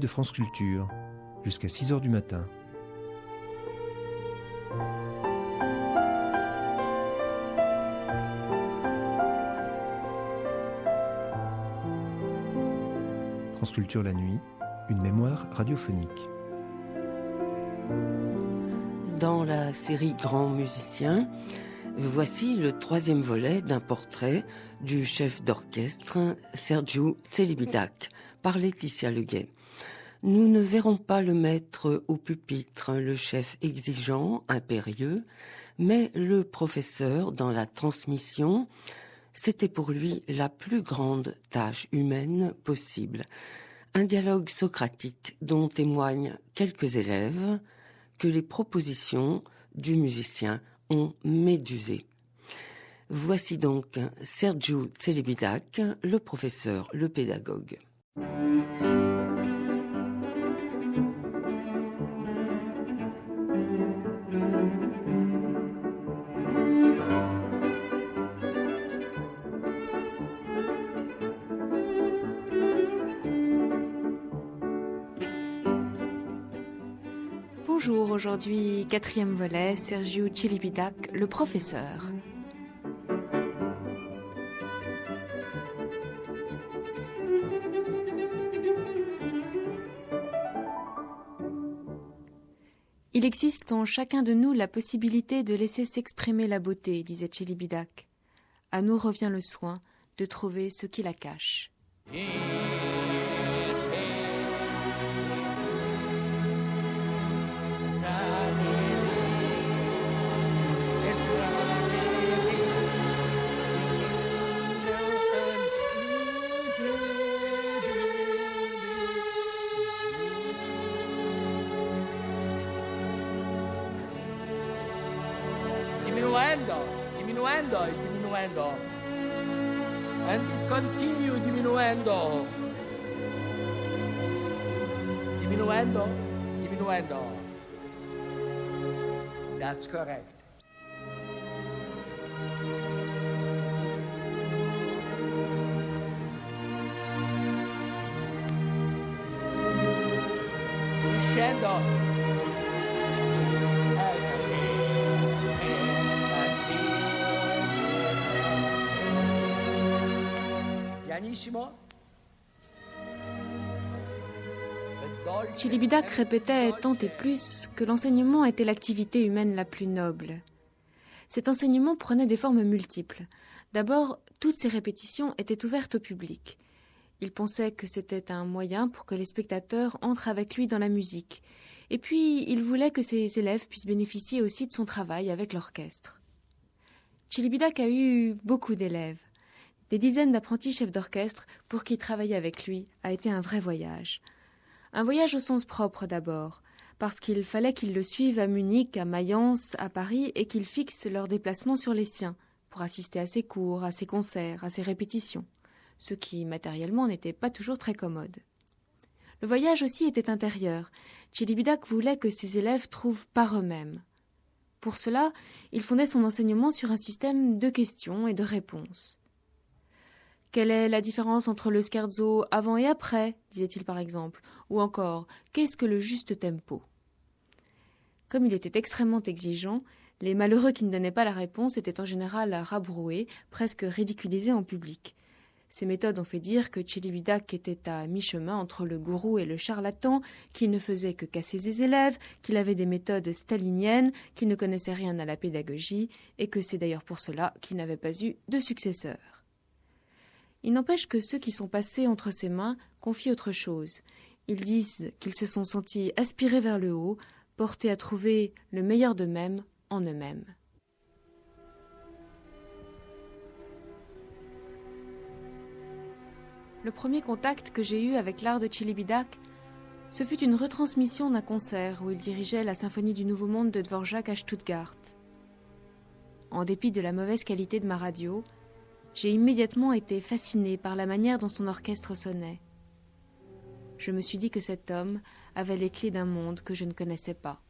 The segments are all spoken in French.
de France Culture, jusqu'à 6h du matin. France Culture la nuit, une mémoire radiophonique. Dans la série Grands musiciens, voici le 3e volet d'un portrait du chef d'orchestre Sergiu Celibidache par Laetitia Leguet. Nous ne verrons pas le maître au pupitre, le chef exigeant, impérieux, mais le professeur dans la transmission. C'était pour lui la plus grande tâche humaine possible. Un dialogue socratique dont témoignent quelques élèves que les propositions du musicien ont médusé. Voici donc Sergiu Celibidache, le professeur, le pédagogue. Bonjour, aujourd'hui 4e volet, Sergiu Celibidache, le professeur. Il existe en chacun de nous la possibilité de laisser s'exprimer la beauté, disait Celibidache. À nous revient le soin de trouver ce qui la cache. Diminuendo. And it continue diminuendo. Diminuendo. That's correct. Scendo. Celibidache répétait tant et plus que l'enseignement était l'activité humaine la plus noble. Cet enseignement prenait des formes multiples. D'abord, toutes ces répétitions étaient ouvertes au public. Il pensait que c'était un moyen pour que les spectateurs entrent avec lui dans la musique. Et puis, il voulait que ses élèves puissent bénéficier aussi de son travail avec l'orchestre. Celibidache a eu beaucoup d'élèves. Des dizaines d'apprentis chefs d'orchestre pour qui travailler avec lui a été un vrai voyage. Un voyage au sens propre d'abord, parce qu'il fallait qu'ils le suivent à Munich, à Mayence, à Paris, et qu'ils fixent leurs déplacements sur les siens, pour assister à ses cours, à ses concerts, à ses répétitions, ce qui, matériellement, n'était pas toujours très commode. Le voyage aussi était intérieur. Celibidache voulait que ses élèves trouvent par eux-mêmes. Pour cela, il fondait son enseignement sur un système de questions et de réponses. Quelle est la différence entre le scherzo avant et après, disait-il par exemple, ou encore, qu'est-ce que le juste tempo? Comme il était extrêmement exigeant, les malheureux qui ne donnaient pas la réponse étaient en général rabroués, presque ridiculisés en public. Ces méthodes ont fait dire que Celibidache était à mi-chemin entre le gourou et le charlatan, qui ne faisait que casser ses élèves, qu'il avait des méthodes staliniennes, qu'il ne connaissait rien à la pédagogie, et que c'est d'ailleurs pour cela qu'il n'avait pas eu de successeur. Il n'empêche que ceux qui sont passés entre ses mains confient autre chose. Ils disent qu'ils se sont sentis aspirés vers le haut, portés à trouver le meilleur d'eux-mêmes en eux-mêmes. Le premier contact que j'ai eu avec l'art de Celibidache, ce fut une retransmission d'un concert où il dirigeait la symphonie du Nouveau Monde de Dvorak à Stuttgart. En dépit de la mauvaise qualité de ma radio, j'ai immédiatement été fascinée par la manière dont son orchestre sonnait. Je me suis dit que cet homme avait les clés d'un monde que je ne connaissais pas.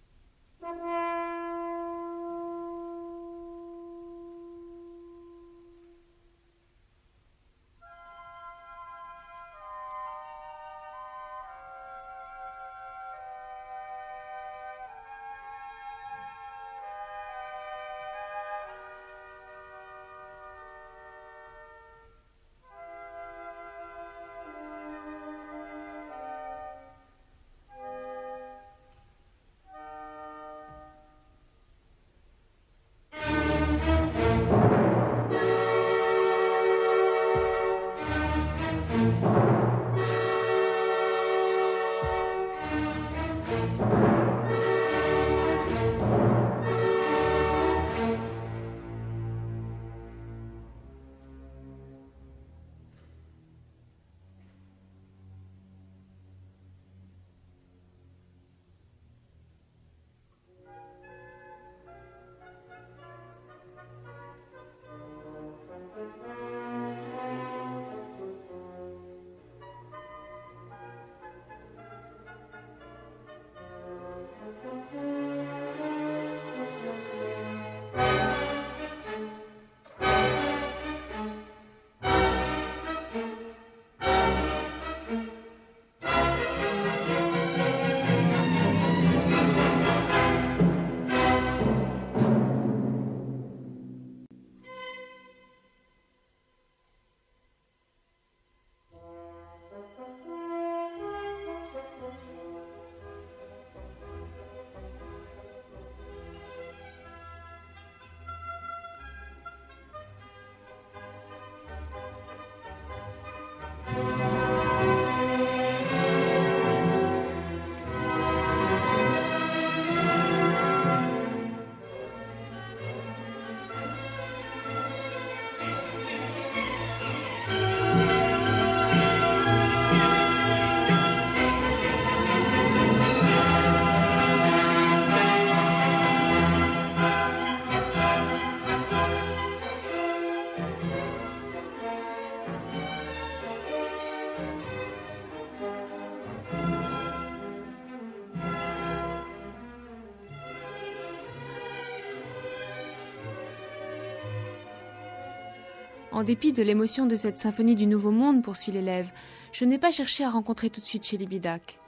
En dépit de l'émotion de cette symphonie du Nouveau Monde, poursuit l'élève, je n'ai pas cherché à rencontrer tout de suite Chélibidache.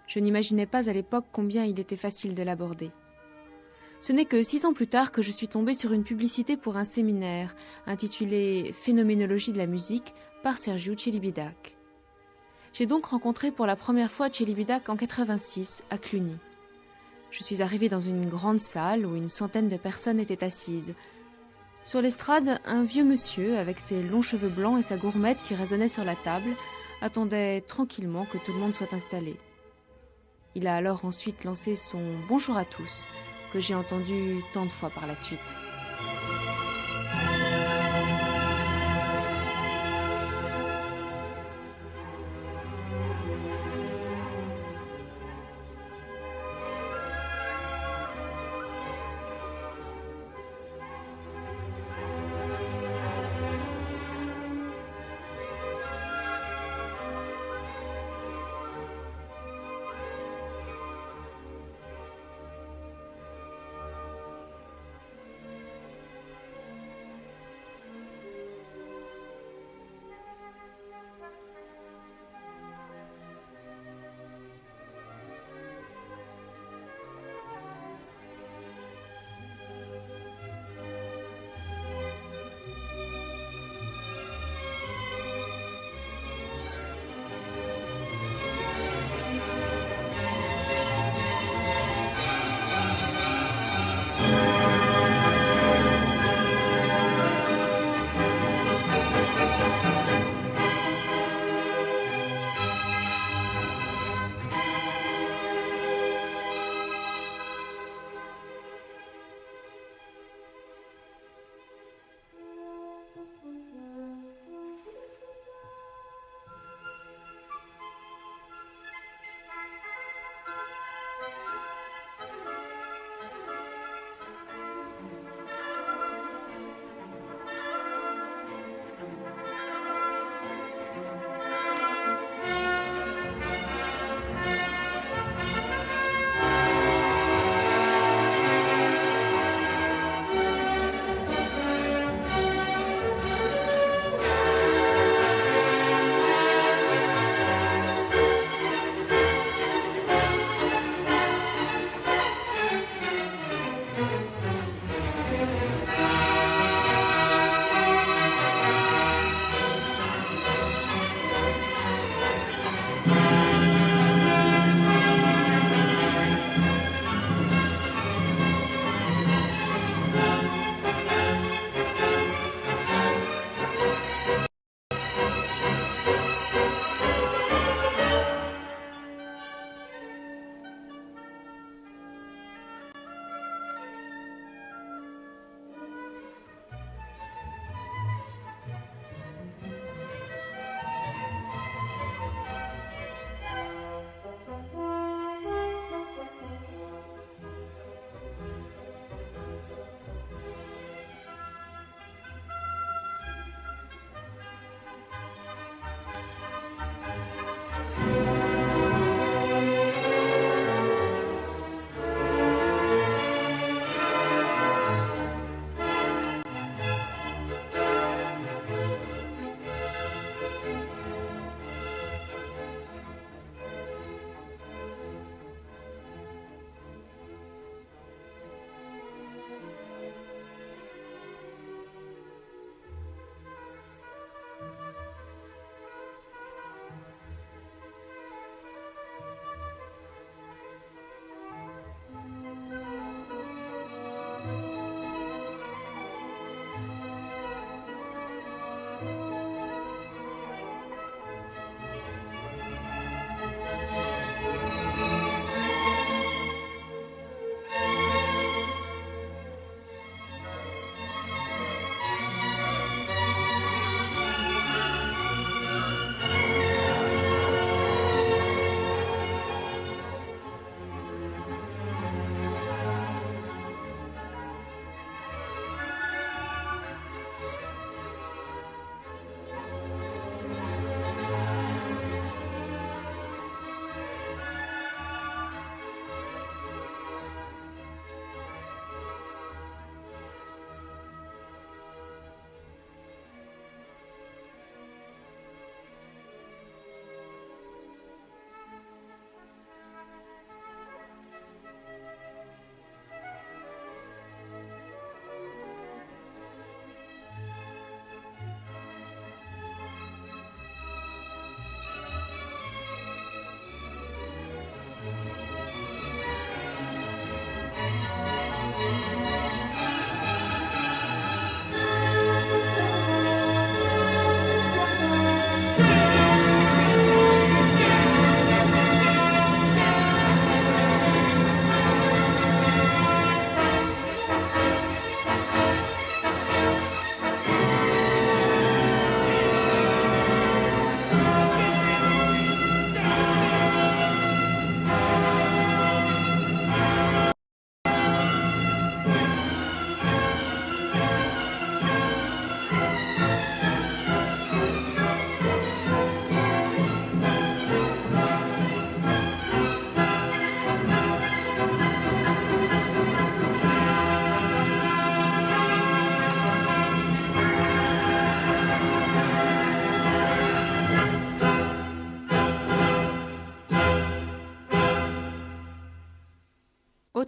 Je n'imaginais pas à l'époque combien il était facile de l'aborder. Ce n'est que 6 ans plus tard que je suis tombée sur une publicité pour un séminaire intitulé « Phénoménologie de la musique » par Sergiu Celibidache. J'ai donc rencontré pour la première fois Celibidache en 86 à Cluny. Je suis arrivée dans une grande salle où une centaine de personnes étaient assises. Sur l'estrade, un vieux monsieur, avec ses longs cheveux blancs et sa gourmette qui résonnait sur la table, attendait tranquillement que tout le monde soit installé. Il a alors ensuite lancé son « Bonjour à tous », que j'ai entendu tant de fois par la suite.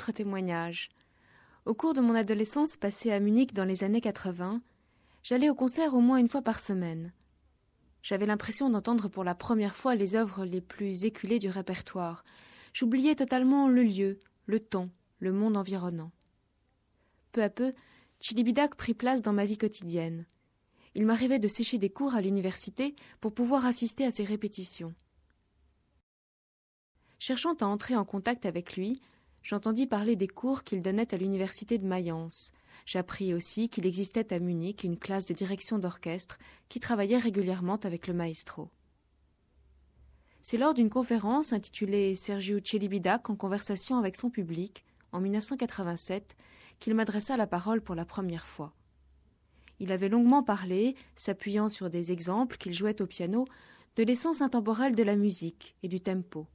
autre témoignage. Au cours de mon adolescence passée à Munich dans les années 80, j'allais au concert au moins une fois par semaine. J'avais l'impression d'entendre pour la première fois les œuvres les plus éculées du répertoire. J'oubliais totalement le lieu, le ton, le monde environnant. Peu à peu, Celibidache prit place dans ma vie quotidienne. Il m'arrivait de sécher des cours à l'université pour pouvoir assister à ses répétitions. Cherchant à entrer en contact avec lui, j'entendis parler des cours qu'il donnait à l'université de Mayence. J'appris aussi qu'il existait à Munich une classe de direction d'orchestre qui travaillait régulièrement avec le maestro. C'est lors d'une conférence intitulée Sergiu Celibidache en conversation avec son public, en 1987, qu'il m'adressa la parole pour la première fois. Il avait longuement parlé, s'appuyant sur des exemples qu'il jouait au piano, de l'essence intemporelle de la musique et du tempo.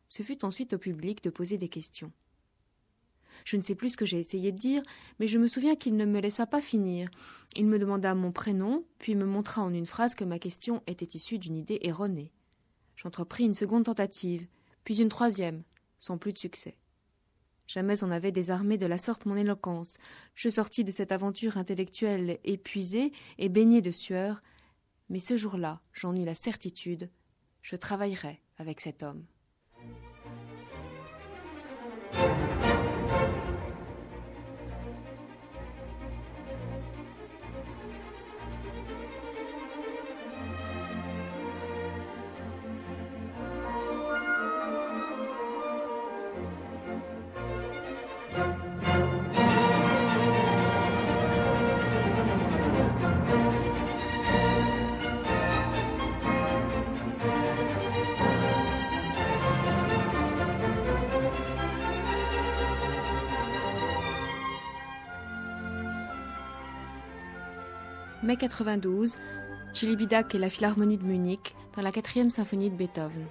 Ce fut ensuite au public de poser des questions. Je ne sais plus ce que j'ai essayé de dire, mais je me souviens qu'il ne me laissa pas finir. Il me demanda mon prénom, puis me montra en une phrase que ma question était issue d'une idée erronée. J'entrepris une seconde tentative, puis une troisième, sans plus de succès. Jamais on n'avait désarmé de la sorte mon éloquence. Je sortis de cette aventure intellectuelle épuisée et baignée de sueur, mais ce jour-là, j'en eus la certitude, je travaillerai avec cet homme. Mai 92, Celibidache et la Philharmonie de Munich dans la 4e symphonie de Beethoven.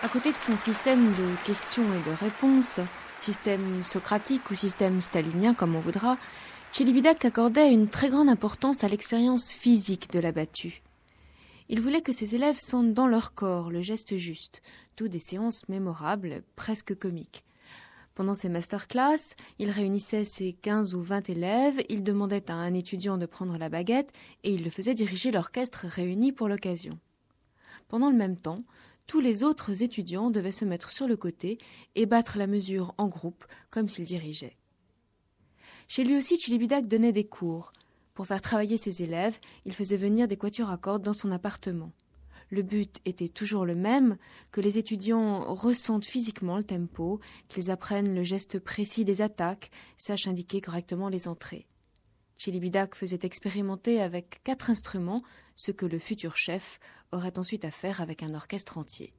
À côté de son système de questions et de réponses, système socratique ou système stalinien comme on voudra, Celibidache accordait une très grande importance à l'expérience physique de l'abattu. Il voulait que ses élèves sentent dans leur corps le geste juste, d'où des séances mémorables, presque comiques. Pendant ses masterclass, il réunissait ses 15 ou 20 élèves, il demandait à un étudiant de prendre la baguette et il le faisait diriger l'orchestre réuni pour l'occasion. Pendant le même temps, tous les autres étudiants devaient se mettre sur le côté et battre la mesure en groupe, comme s'ils dirigeaient. Chez lui aussi, Celibidache donnait des cours. Pour faire travailler ses élèves, il faisait venir des quatuors à cordes dans son appartement. Le but était toujours le même, que les étudiants ressentent physiquement le tempo, qu'ils apprennent le geste précis des attaques, sachent indiquer correctement les entrées. Celibidache faisait expérimenter avec 4 instruments ce que le futur chef aurait ensuite à faire avec un orchestre entier.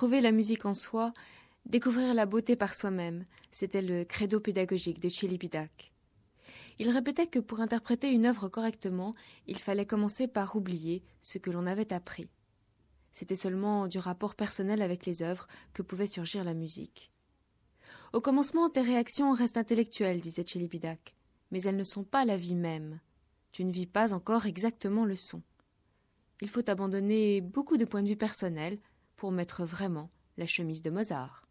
Trouver la musique en soi, découvrir la beauté par soi-même, c'était le credo pédagogique de Celibidache. Il répétait que pour interpréter une œuvre correctement, il fallait commencer par oublier ce que l'on avait appris. C'était seulement du rapport personnel avec les œuvres que pouvait surgir la musique. Au commencement, tes réactions restent intellectuelles, disait Celibidache, mais elles ne sont pas la vie même. Tu ne vis pas encore exactement le son. Il faut abandonner beaucoup de points de vue personnels pour mettre vraiment la chemise de Mozart.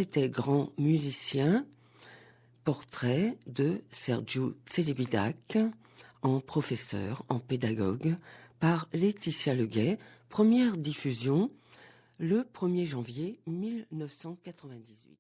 C'était Grand musicien, portrait de Sergiu Celibidache en professeur, en pédagogue, par Laetitia Leguet, première diffusion le 1er janvier 1998.